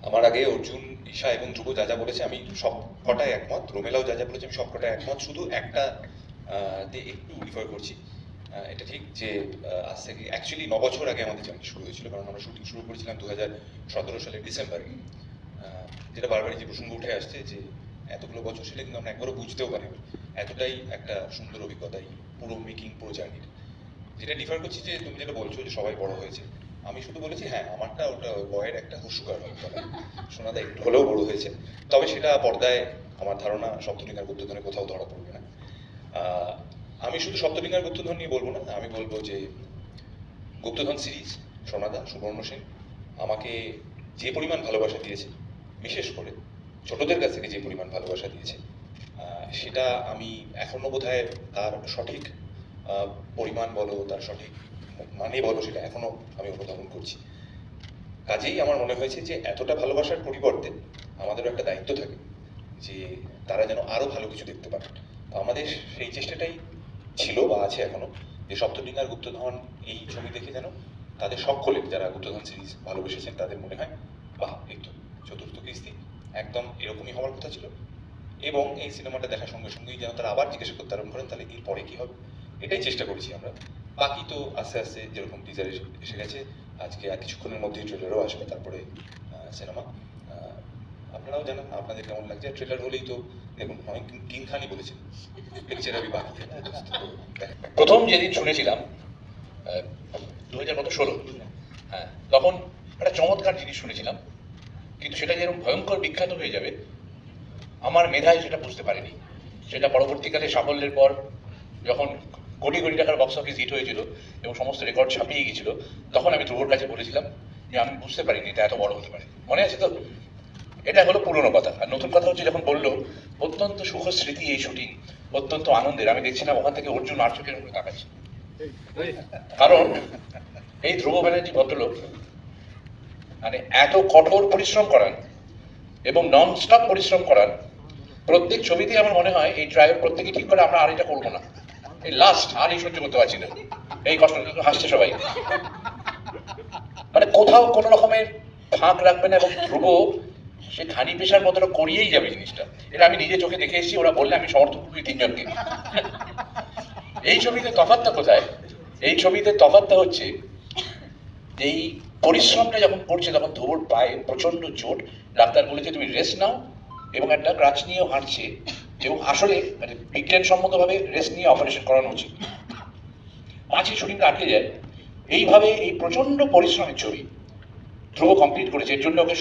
আমার আগে অর্জুন, ঈশা এবং ধ্রুব যা যা বলেছে আমি সব কটায় একমত। রোমেলাও যা যা বলেছে আমি সব কটায় একমত। শুধু একটা দিয়ে একটু ডিফার করছি। এটা ঠিক যে আজ থেকে অ্যাকচুয়ালি 9 বছর আগে আমাদের জার্নি শুরু হয়েছিল, কারণ আমরা শুটিং শুরু করেছিলাম 2017 সালের ডিসেম্বরে। যেটা বারবারই যে প্রসঙ্গ উঠে আসছে যে এতগুলো বছর, সেটা কিন্তু আমরা একবারও বুঝতেও পারিনি। এতটাই একটা সুন্দর অভিজ্ঞতা এই পুরো মেকিং, পুরো জার্নিটা। যেটা ডিফার করছি যে তুমি যেটা বলছো যে সবাই বড় হয়েছে, আমি শুধু বলেছি হ্যাঁ আমারটা ওটা বয়ের একটা হুস্কার হবে, সোনাদা একটু হলেও বড় হয়েছে। তবে সেটা পর্দায় আমার ধারণা সপ্তমিকার গুপ্তধনে কোথাও ধরা পড়বে না। আমি শুধু সপ্তমিকার গুপ্তধন নিয়ে বলবো না, আমি বলবো যে গুপ্তধন সিরিজ সোনাদা, সুবর্ণ সেন আমাকে যে পরিমাণ ভালোবাসা দিয়েছে, বিশেষ করে ছোটদের কাছ থেকে যে পরিমাণ ভালোবাসা দিয়েছে, সেটা আমি এখনো বোধহয় তার সঠিক পরিমাণ বলো, তার সঠিক মানে বলো, সেটা এখনো আমি অনুধাবন করছি। কাজেই আমার মনে হয়েছে যে এতটা ভালোবাসার পরিবর্তে আমাদেরও একটা দায়িত্ব থাকে যে তারা যেন আরো ভালো কিছু দেখতে পারে। তো আমাদের সেই চেষ্টাটাই ছিল বা আছে এখনো, যে সপ্তদিন আর গুপ্তধন এই ছবি দেখে যেন তাদের সকলের, যারা গুপ্তধন সিরিজ ভালোবেসেছেন, তাদের মনে হয় বাহ এই তো চতুর্থ কিস্তি একদম এরকমই হওয়ার কথা ছিল। এবং এই সিনেমাটা দেখার সঙ্গে সঙ্গেই যেন তারা আবার জিজ্ঞাসা করতে আরম্ভ করেন তাহলে এরপরে কি হবে। এটাই চেষ্টা করেছি আমরা। বাকি তো আস্তে আস্তে যেরকম টিজার এসে গেছে, আজকে আর কিছুক্ষণের মধ্যেই ট্রেলারও আসবে, তারপরে সিনেমা। আপনারাও জানেন আপনাদের কেমন লাগছে। ট্রেলার হলেই তো দেখুন, অনেক কিংখানি বলেছেন পিকচার আমি বাকি। প্রথম যেদিন শুনেছিলাম 2016, হ্যাঁ, তখন একটা চমৎকার জিনিস শুনেছিলাম, কিন্তু সেটা যেরকম ভয়ঙ্কর বিখ্যাত হয়ে যাবে আমার মেধায় সেটা বুঝতে পারিনি। সেটা পরবর্তীকালে সাফল্যের পর যখন কোটি কোটি টাকার বক্স অফিস হিট হয়েছিল এবং সমস্ত রেকর্ড ছাপিয়ে গিয়েছিল, তখন আমি ধ্রুবর কাছে বলেছিলাম যে আমি বুঝতে পারিনি এটা এত বড় হতে পারে। মনে আছে তো? এটা হলো পুরনো কথা। আর নতুন কথা হচ্ছে যখন বললো অত্যন্ত সুখ স্মৃতি এই শুটিং, অত্যন্ত আনন্দের। আমি দেখছিলাম ওখান থেকে অর্জুন আর চোখের উপরে তাকাচ্ছে, কারণ এই ধ্রুব ব্যানার্জি ভদ্রলোক মানে এত কঠোর পরিশ্রম করান এবং নন স্টপ পরিশ্রম করান। প্রত্যেক ছবিতে আমার মনে হয় এই ট্রায়াল প্রত্যেকে ঠিক করে আমরা আর এটা করবো না, এই লাস্ট আর এই সহ্য করতে পারছি না, এই কষ্ট হাসছে সবাই, মানে কোথাও কোনো রকমের ফাঁক রাখবে না। এবং ধ্রুব সে খানি পেশার মতো করিয়েই যাবে জিনিসটা। এটা আমি নিজে চোখে দেখে এসেছি, ওরা বললে আমি সমর্থন করি তিনজনকে। এই ছবিতে তফাৎটা কোথায়? এই ছবিতে তফাৎটা হচ্ছে এই পরিশ্রমটা যখন করছে তখন ধ্রুবর পায়ে প্রচন্ড চোট। ডাক্তার বলেছে তুমি রেস্ট নাও, এবং একটা ক্রাচ নিয়েও হাঁটছে, এবং আসলে মানে বিজ্ঞানসম্মতভাবে রেস্ট নিয়ে অপারেশন করানো উচিত। পাঁচই শুটিংটা আটকে যায়। এইভাবে এই প্রচন্ড পরিশ্রমের ছবি ধ্রুব কমপ্লিট করেছে, এর জন্য ওকে